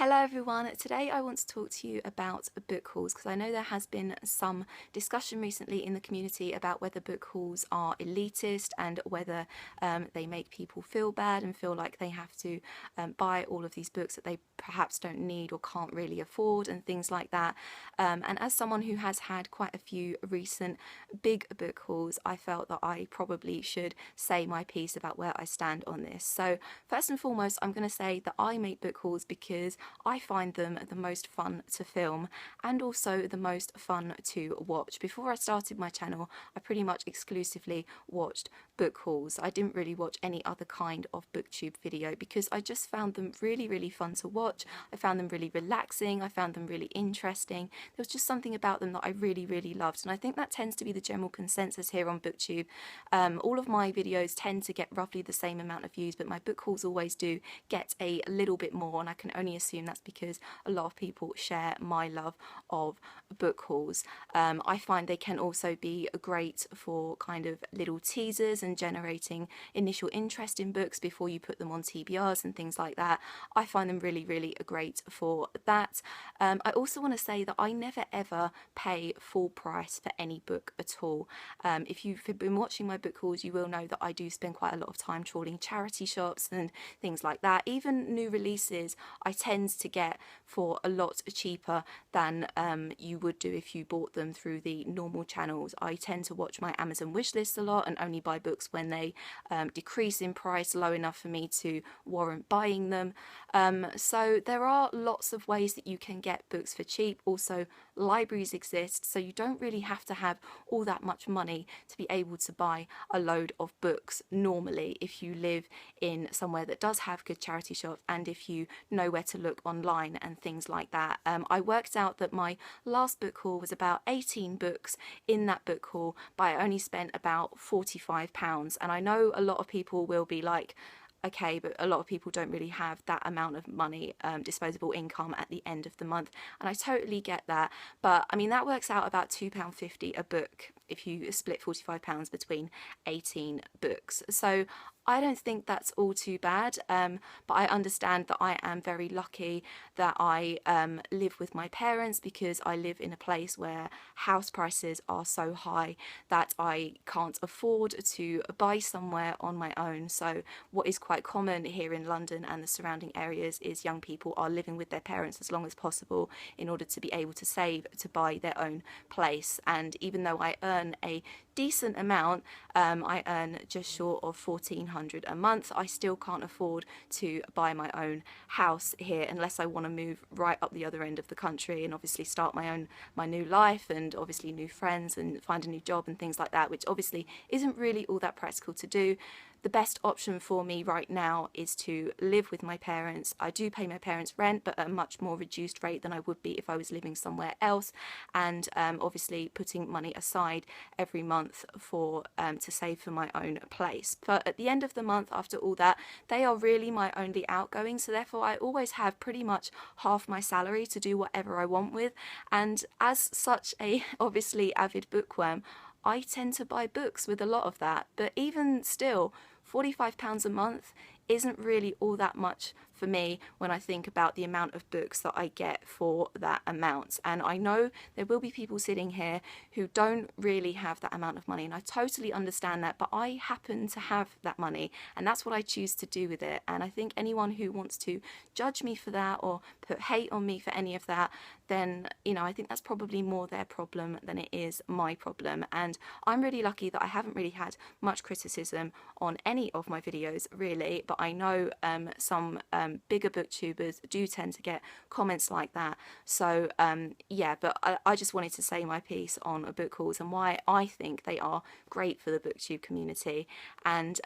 Hello everyone, today I want to talk to you about book hauls because I know there has been some discussion recently in the community about whether book hauls are elitist and whether they make people feel bad and feel like they have to buy all of these books that they perhaps don't need or can't really afford and things like that. And as someone who has had quite a few recent big book hauls, I felt that I probably should say my piece about where I stand on this. So first and foremost, I'm going to say that I make book hauls because I find them the most fun to film and also the most fun to watch. Before I started my channel, I pretty much exclusively watched book hauls. I didn't really watch any other kind of booktube video because I just found them really fun to watch. I found them really relaxing, I found them really interesting. There was just something about them that I really loved, and I think that tends to be the general consensus here on booktube. All of my videos tend to get roughly the same amount of views, but my book hauls always do get a little bit more, and I can only assume that's because a lot of people share my love of book hauls. I find they can also be great for kind of little teasers and generating initial interest in books before you put them on TBRs and things like that. I find them really great for that. I also want to say that I never ever pay full price for any book at all. If you've been watching my book hauls, you will know that I do spend quite a lot of time trawling charity shops and things like that. Even new releases I tend to get for a lot cheaper than you would do if you bought them through the normal channels. I tend to watch my Amazon wishlist a lot and only buy books when they decrease in price low enough for me to warrant buying them. So there are lots of ways that you can get books for cheap. Also, libraries exist, so you don't really have to have all that much money to be able to buy a load of books normally if you live in somewhere that does have good charity shops and if you know where to look online and things like that. I worked out that my last book haul was about 18 books in that book haul, but I only spent about £45, and I know a lot of people will be like, okay, but a lot of people don't really have that amount of money, disposable income at the end of the month, and I totally get that. But I mean, that works out about £2.50 a book if you split £45 between 18 books. So I don't think that's all too bad, but I understand that I am very lucky that I live with my parents, because I live in a place where house prices are so high that I can't afford to buy somewhere on my own. So what is quite common here in London and the surrounding areas is young people are living with their parents as long as possible in order to be able to save to buy their own place. And even though I earn a decent amount, I earn just short of £1,400 a month, I still can't afford to buy my own house here unless I want to move right up the other end of the country and obviously start my new life and obviously new friends and find a new job and things like that, which obviously isn't really all that practical to do. The best option for me right now is to live with my parents. I do pay my parents rent, but at a much more reduced rate than I would be if I was living somewhere else, and obviously putting money aside every month for to save for my own place. But at the end of the month, after all that, they are really my only outgoing, so therefore I always have pretty much half my salary to do whatever I want with. And as such a obviously avid bookworm, I tend to buy books with a lot of that. But even still, £45 a month isn't really all that much for me when I think about the amount of books that I get for that amount. And I know there will be people sitting here who don't really have that amount of money, and I totally understand that, but I happen to have that money and that's what I choose to do with it. And I think anyone who wants to judge me for that or put hate on me for any of that, then I think that's probably more their problem than it is my problem. And I'm really lucky that I haven't really had much criticism on any of my videos really, but I know some bigger booktubers do tend to get comments like that. So yeah, but I just wanted to say my piece on book hauls and why I think they are great for the booktube community, and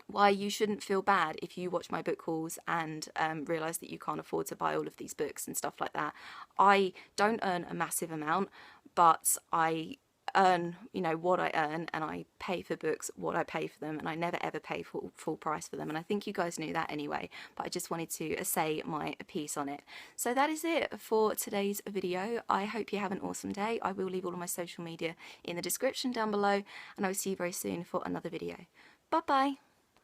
why you shouldn't feel bad if you watch my book hauls and realise that you can't afford to buy all of these books and stuff like that. I don't earn a massive amount, but I earn what I earn, and I pay for books what I pay for them, and I never ever pay full price for them, and I think you guys knew that anyway, but I just wanted to say my piece on it. So that is it for today's video. I hope you have an awesome day. I will leave all of my social media in the description down below, and I will see you very soon for another video. Bye bye.